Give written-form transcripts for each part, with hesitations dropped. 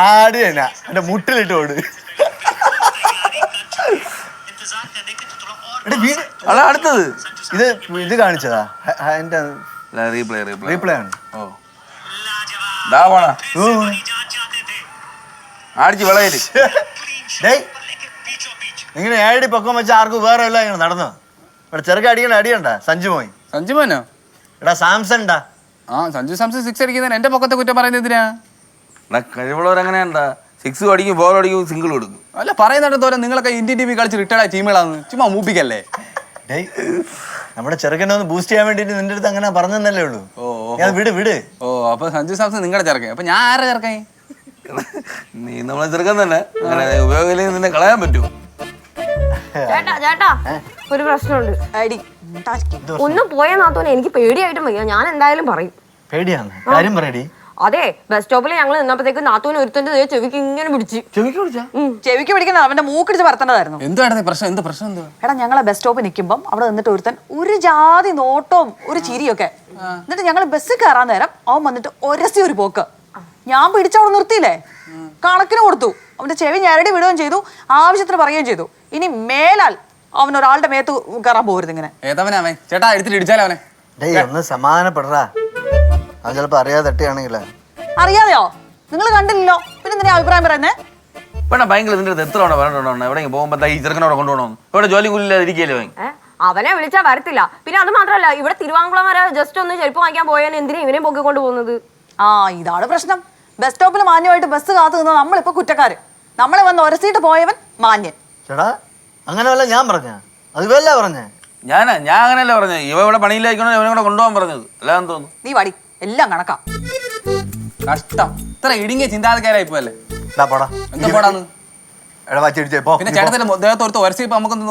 ആടി തന്നെ എന്റെ മുട്ടിലിട്ട് ഓട്. അടുത്തത് ഇത് കാണിച്ചതാ എന്റെ റീപ്ലേ ആണ്. അടിച്ച് വിളയില് ഇങ്ങനെ ഏഴടി പൊക്കം വെച്ച ആർക്കും വേറെ എല്ലാം ഇങ്ങനെ നടന്നു. ഇവിടെ ചെറുക്ക അടിക്കണ്ട അടിയണ്ട. സഞ്ജുമോനോ എടാ സാംസൺടാ. സഞ്ജു സാംസൺ 6 അടിക്കുന്ന എന്റെ പൊക്കത്തെ കുറ്റം പറയുന്നത് എന്തിനാ? കഴിവുള്ളവർ അങ്ങനെയാണ്ടാ. 6 അടിക്കും 4 അടിക്കും സിംഗിൾ കൊടുക്കും. അല്ല പറയുന്നുണ്ട് തോരം നിങ്ങളൊക്കെ ഇന്ത്യൻ ടീമിൽ കളിച്ച് റിട്ടയർഡ് ആയ ടീമുകളാന്ന് ചുമ്മാ മൂപ്പിക്കല്ലേ. നമ്മുടെ ചെറുക്കനെ ഒന്ന് ബൂസ്റ്റ് ചെയ്യാൻ വേണ്ടിട്ട് നിന്റെ അടുത്ത് അങ്ങനെ പറഞ്ഞതല്ലേ ഉള്ളൂ. വിട്. അപ്പൊ സഞ്ജു സാംസൺ നിങ്ങളുടെ ചെറുക്കൻ. അപ്പൊ ഞാൻ ആരെ ചെറുക്കൻ? നീ നമ്മളെ ചെറുക്കൻ തന്നെ. അങ്ങനെ ഉപയോഗം നിന്നെ കളയാൻ പറ്റുമോ? ചേട്ടാ ഒരു പ്രശ്നമുണ്ട്. ഒന്ന് പോയാ നാത്തോനെ എനിക്ക് പേടിയായിട്ടും വയ്യ. ഞാൻ എന്തായാലും പറയും. പേടിയാണ് കാര്യം പറയടി. അതെ ബസ് സ്റ്റോപ്പിൽ ഞങ്ങൾ നിന്നപ്പോഴത്തേക്ക് നാത്തോനെ ഒരുത്തന്റെ ചെവിക്ക് ഇങ്ങനെ പിടിച്ച്. ചെവിക്ക് പിടിക്കുന്ന അവന്റെ മൂക്കിടിച്ച് പറത്തേണ്ടതായിരുന്നു. എന്താണ് പ്രശ്നം? എന്ത് പ്രശ്നം? എടാ ഞങ്ങളെ ബസ് സ്റ്റോപ്പിൽ നിൽക്കുമ്പോൾ അവിടെ നിന്നിട്ട് ഒരുത്തൻ ഒരു ജാതി നോട്ടവും ഒരു ചിരിയൊക്കെ. എന്നിട്ട് ഞങ്ങൾ ബസ് കയറാൻ നേരം അവൻ വന്നിട്ട് ഒരസി ഒരു പോക്ക്. ഞാൻ പിടിച്ചവിടെ നിർത്തിയില്ലേ, കണക്കിന് കൊടുത്തു. അവന്റെ ചെവി ഞരടി വിടുകയും ചെയ്തു, ആവശ്യത്തിന് പറയുകയും ചെയ്തു. ഇനി മേലാൽ അവൻ ഒരാളുടെ മേത്ത് കയറാൻ പോകരുത് ഇങ്ങനെ. ചേട്ടാ എടുത്തിട്ട് ഇടിച്ചാലവനെ. ഒന്ന് സമാധാനപ്പെടാ. അത് ചിലപ്പോ അറിയാതെ തട്ടിയാണെങ്കിലേ. അറിയാതെയോ? നിങ്ങൾ കണ്ടില്ലല്ലോ, പിന്നെ എന്തിനാ അഭിപ്രായം പറയുന്നേ? ഭയങ്കര നിന്റെ എത്ര എവിടെ പോകുമ്പോ ഈ ചെറുക്കനോടെ കൊണ്ടുപോകണം. ഇവിടെ ജോലി കൂലില്ലാതെ ഇരിക്കല്ലേ. അവനെ വിളിച്ചാ വരത്തില്ല. പിന്നെ അത് മാത്രല്ല, ഇവിടെ തിരുവാങ്കുളം വരെ ജസ്റ്റ് ഒന്ന് ചെരുപ്പ് വാങ്ങിക്കാൻ പോയാൽ എന്തിനാ ഇവനെ പൊക്കിക്കൊണ്ട് പോകുന്നത്? ഇതാണ് പ്രശ്നം. ബസ് സ്റ്റോപ്പിൽ മാന്യമായിട്ട് ബസ് കാത്തു നിന്ന നമ്മളിപ്പോ കുറ്റക്കാര്. നമ്മളെ വന്ന് ഒരസിയിട്ട് പോയവൻ മാന്യൻ. ചേട്ടാ അങ്ങനെയല്ല ഞാൻ പറഞ്ഞ. അതുവല്ല പറഞ്ഞേ. ഞാൻ അങ്ങനെയല്ല പറഞ്ഞത്. ഇവ ഇവിടെ പണിയില്ലായിക്കണോ ഇവനെ കൂടെ കൊണ്ടുപോകാൻ പറഞ്ഞത്. അല്ലാന്ന് തോന്നുന്നു. നീ വടി എല്ലാം കണക്കാ. കഷ്ടം. ഇത്ര ഇടുങ്ങിയ ചിന്താധികാരായി പോയല്ലേ. എന്താ പോടാന്ന് പിന്നെ ചേട്ടത്തിന്റെ ദേഹത്തോർത്ത് ഒരസിപ്പോ നമുക്കൊന്നും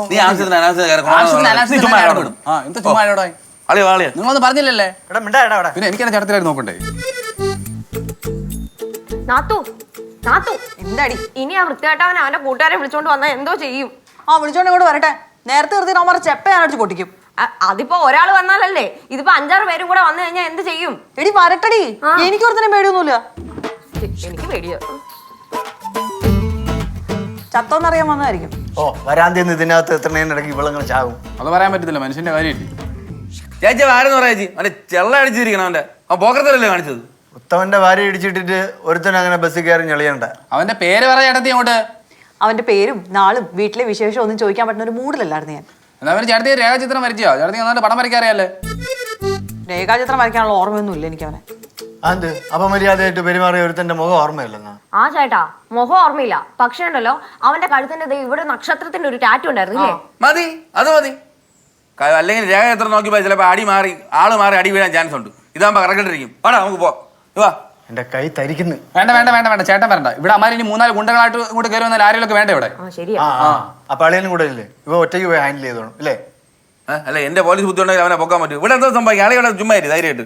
നിങ്ങളൊന്നും പറഞ്ഞില്ലല്ലേ. പിന്നെ എനിക്ക് ചേട്ടത്തിലായിട്ട് നോക്കണ്ടേ. എന്താടി ഇനി ആ വൃത്തിയായിട്ടവൻ അവന്റെ കൂട്ടുകാരെ വിളിച്ചോണ്ട് വന്നാ എന്തോ ചെയ്യും? വിളിച്ചോണ്ട് ഇങ്ങോട്ട് വരട്ടെ. നേരത്തെ നിർത്തി നമ്മൾ ചെപ്പ ഞാനടിച്ച് പൊട്ടിക്കും. അതിപ്പോ ഒരാൾ വന്നാലല്ലേ, ഇതിപ്പോ 5-6 പേരും കൂടെ വന്നു കഴിഞ്ഞാൽ എന്ത് ചെയ്യും? എടി വരട്ടടി. എനിക്ക് ഒരുത്തനെ പേടിയൊന്നുമില്ല. എനിക്ക് പേടിയോ? ചത്തോന്നറിയാൻ വന്നതായിരിക്കും. വരാന്തിന്ന് ഇതിനകത്ത് എത്രയിടയ്ക്ക് ഇവളങ്ങനെ ചാകും. അത് പറയാൻ പറ്റത്തില്ല, മനുഷ്യന്റെ കാര്യമില്ല. ചേച്ചി ആരെന്ന് പറയാ ചേച്ചി? അവന്റെ ചെള്ള അടിച്ചിരിക്കണം. അവന്റെ പോക്കത്തല്ലേ കാണിച്ചത്. ഉത്തമന്റെ ഭാര്യ ഇടിച്ചിട്ടിട്ട് ഒരുത്തൻ അങ്ങനെ ബസ്സിൽ കയറി ഞെളിയണ്ട. അവന്റെ പേര് പറയാ ചേട്ടത്തി അങ്ങോട്ട്. അവന്റെ പേരും നാളും വീട്ടിലെ വിശേഷം ഒന്നും ചോദിക്കാൻ പറ്റുന്ന ഒരു മൂഡിലല്ലായിരുന്നു ഞാൻ. എന്നാ ചേട്ടത്തി രേഖാചിത്രം വരച്ചോ? ചേട്ടത്തി നന്നായിട്ട് പടം വരയ്ക്കാറിയല്ലേ? രേഖാചിത്രം വരയ്ക്കാനുള്ള ഓർമ്മയൊന്നും ഇല്ല എനിക്ക് അവനെ. അത് അപമര്യാദയായിട്ട് പെരുമാറിയ ഒരുത്തന്റെ മുഖം ഓർമ്മയില്ലെന്നാ. ചേട്ടാ മുഖം ഓർമ്മയില്ല, പക്ഷേ ഉണ്ടല്ലോ അവന്റെ കഴുത്തിന്റെ ഇവിടെ നക്ഷത്രത്തിന്റെ ഒരു ടാറ്റു ഉണ്ടായിരുന്നു. മതി, അത് മതി. അല്ലെങ്കിൽ രേഖാചിത്രം നോക്കിപ്പോ ചിലപ്പോ ആള് മാറി അടി വീഴാൻ ചാൻസ് ഉണ്ട്. ഇതാകുമ്പോ കറക്കണ്ടിരിക്കും. വേണം നമുക്ക് പോവാ. എന്റെ കൈ തരിക്കുന്നു. വേണ്ട ചേട്ടൻ വരണ്ട. ഇവിടെ അമ്മാരി 3-4 ഗുണ്ടകളായിട്ട് ഇങ്ങോട്ട് കയറി വന്നാൽ ആരെയൊക്കെ വേണ്ട ഇവിടെ. അപ്പൊ അളിയനും കൂടെ ഇല്ലേ? ഇവ ഒറ്റയ്ക്ക് പോയി ഹാൻഡിൽ ചെയ്തോളും അല്ലേ? അല്ല എന്റെ പോലീസ് ബുദ്ധി ഉണ്ടെങ്കിൽ അവനെ പൊക്കാൻ പറ്റും. ഇവിടെ എന്താ സംഭവിക്കും? ആളെ ചുമ്മാ ധൈര്യമായിട്ട്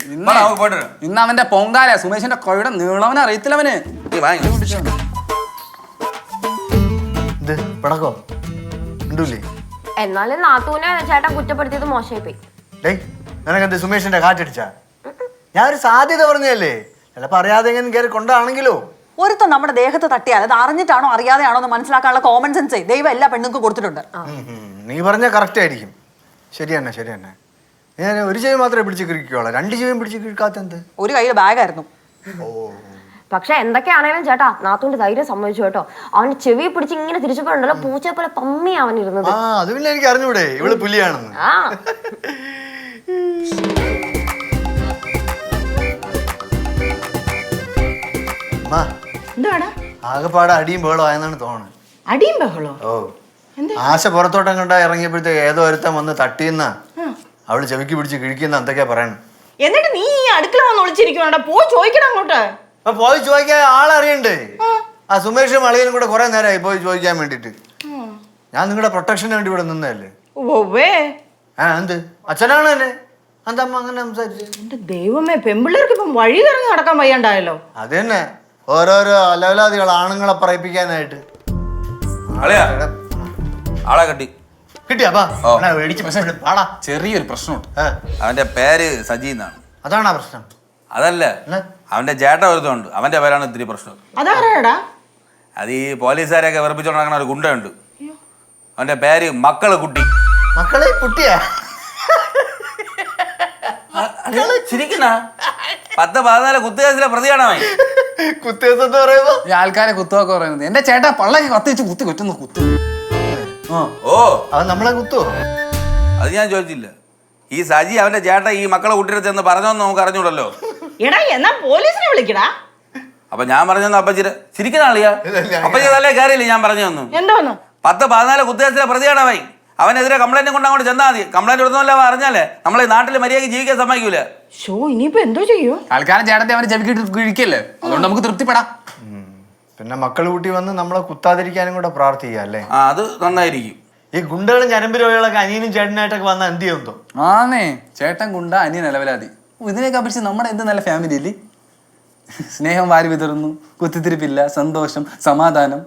ഇന്ന് അവന്റെ പൊങ്കാല സുമേഷിന്റെ കൊയുടെ നീളവനെ അറിയത്തില്ല അവന്. പിണക്കോ ഉണ്ടല്ലേ? എന്നാലും നാത്തൂനെ ചേട്ടൻ കുറ്റപ്പെടുത്തിയത് മോശമായി പോയി. നിനക്കെന്ത് സുമേഷിന്റെ കാറ്റടിച്ചാ? ഞാൻ ഒരു സാധ്യത പറഞ്ഞല്ലേ. ചിലപ്പോ അറിയാതെ എങ്ങനെ കയറി കൊണ്ടാണെങ്കിലോ. ഒരുത്തൻ നമ്മുടെ ദേഹത്ത് തട്ടിയാൽ അത് അറിഞ്ഞിട്ടാണോ അറിയാതെയാണോ എന്ന് മനസ്സിലാക്കാനുള്ള കോമൺ സെൻസ് ദൈവം എല്ലാ പെണ്ണുങ്ങൾക്കും കൊടുത്തിട്ടുണ്ട്. നീ പറഞ്ഞ കറക്റ്റ് ആയിരിക്കും. ശരി തന്നെ. ഞാൻ ഒരു ചെവി മാത്രമേ പിടിച്ച് കിഴിക്കുള്ളൂ. 2 ചെവിയും പിടിച്ച് കിഴിക്കാത്തെന്ത്? ഒരു കയ്യിൽ ബാഗായിരുന്നു. പക്ഷെ എന്തൊക്കെയാണേലും ചേട്ടാ നാത്തൂന്റെ ധൈര്യം സമ്മതിച്ചു കേട്ടോ. അവന്റെ ചെവി പിടിച്ച് ഇങ്ങനെ തിരിച്ചപ്പോഴുണ്ടല്ലോ പൂച്ചയെ പോലെ പമ്മി അവൻ ഇരുന്നത്. അത് പിന്നെ എനിക്ക് അറിഞ്ഞൂടെ ഇവള് പുലിയാണെന്ന്. ആകെപ്പാടെ അടിയും ബഹളോ ആയെന്നാണ് തോന്നുന്നത്. അടിയും ബഹളോ? ആശ പുറത്തോട്ടം കണ്ടാ ഇറങ്ങിയപ്പോഴത്തേക്ക് ഏതോ ഒരുത്തൻ വന്ന് തട്ടിയെന്ന അവള് ചെവിക്ക് പിടിച്ച് കിഴിക്കുന്ന എന്തൊക്കെയാ പറയണം. എന്നിട്ട് നീ ഈ അടുക്കള വന്ന് ഒളിച്ചിരിക്കണ പോയി ചോദിക്കണം അങ്ങോട്ട്. പോയി ചോദിക്കാൻ ആളറിയണ്ടേ? സുമേഷും അളിയനും കൂടെ കുറെ നേരമായി പോയി ചോദിക്കാൻ വേണ്ടിട്ട്. ഞാൻ നിങ്ങളുടെ പ്രൊട്ടക്ഷന് വേണ്ടി ഇവിടെ നിന്നല്ലേ. എന്ത് അച്ഛനാണ് തന്നെ അന്തമ്മ അങ്ങനെ സംസാരിച്ചു. ദൈവമേ, പെമ്പിള്ളേർക്ക് ഇപ്പം വഴി ഇറങ്ങി നടക്കാൻ വയ്യണ്ടായല്ലോ. അത് തന്നെ ഓരോരോ അലവലാദികൾ ആണുങ്ങളെ പറയിപ്പിക്കാനായിട്ട്. ആളെ കിട്ടിയാ ചെറിയൊരു പ്രശ്നമുണ്ട്. അവന്റെ പേര് സജി എന്നാണ്. അതാണാ പ്രശ്നം. അതല്ല, അവന്റെ ചേട്ട ഒരുത്തമുണ്ട്, അവന്റെ പേരാണ് ഇത്തിരി പ്രശ്നം. അതാരാടാ? അത് ഈ പോലീസുകാരെയൊക്കെ വെറുപ്പിച്ചോണ്ട് നടക്കുന്ന ഒരു ഗുണ്ടയുണ്ട്. അവന്റെ പേര് മക്കള് കുട്ടി. മക്കളെ കുട്ടിയാ? ശരിക്കുന്ന 10-14 കുത്തുകേസിലെ പ്രതിയാണ് അവൻ. കുത്തിയെന്ന് പറയുമ്പോ ഈ ആൾക്കാരെ കുത്തുവൊക്കെ പറയുന്നത് എന്റെ ചേട്ടാ പള്ളക്ക് കത്തിച്ച് കുത്തി കൊറ്റുന്നു കുത്തു. ഓ അവൻ നമ്മളെ കുത്തുവോ? അത് ഞാൻ ചോദിച്ചില്ല. ഈ സജി അവന്റെ ചേട്ട ഈ മക്കളെ കുട്ടിയുടെ ചെന്ന് പറഞ്ഞോന്ന് നമുക്ക് അറിഞ്ഞൂടല്ലോ. എടാ എന്നാ പോലീസിനെ വിളിക്കടാ. അപ്പൊ ഞാൻ പറഞ്ഞെന്ന് അപ്പച്ചിര ചിരിക്കുന്ന ആളിയാ. അപ്പച്ചി തലേ കയറിയില്ല ഞാൻ പറഞ്ഞു തന്നു. എന്തോന്ന്? 10-14 കുത്തുകേസിലെ പ്രതിയാണ് അവൻ. അവനെതിരെ കംപ്ലൈന്റ് കൊണ്ട് അങ്ങോട്ട് ചെന്നാൽ മതി. കംപ്ലൈന്റ് കൊടുത്തല്ല അറിഞ്ഞാലേ നമ്മളെ നാട്ടിൽ മര്യാദയ്ക്ക് ജീവിക്കാൻ സമ്മതിക്കൂല. ഷോ ഇനിയിപ്പോ എന്തോ ചെയ്യോ? ആൾക്കാരൻ ചേട്ടത്തെ അവന് ചെവിക്കിട്ട് കിഴിക്കല്ലേ, അതുകൊണ്ട് നമുക്ക് തൃപ്തിപ്പെടാം. പിന്നെ മക്കൾ കൂട്ടി വന്ന് നമ്മളെ കുത്താതിരിക്കാനും കൂടെ പ്രാർത്ഥിക്കുക അല്ലേ? ആ അത് നന്നായിരിക്കും. ഈ ഗുണ്ടകളും ഞരമ്പ് രോഗികളൊക്കെ അനിയനും ചേട്ടനായിട്ടൊക്കെ വന്ന എന്ത് ചെയ്യുന്നു? ആന്നേ, ചേട്ടൻ ഗുണ്ട അനിയൻ നിലവിലാതി. ഇതിനെയൊക്കെ അപേക്ഷിച്ച് നമ്മുടെ എന്ത് നല്ല ഫാമിലി അല്ലേ. സ്നേഹം വാരി വിതറുന്നു, കുത്തിത്തിരിപ്പില്ല, സന്തോഷം, സമാധാനം.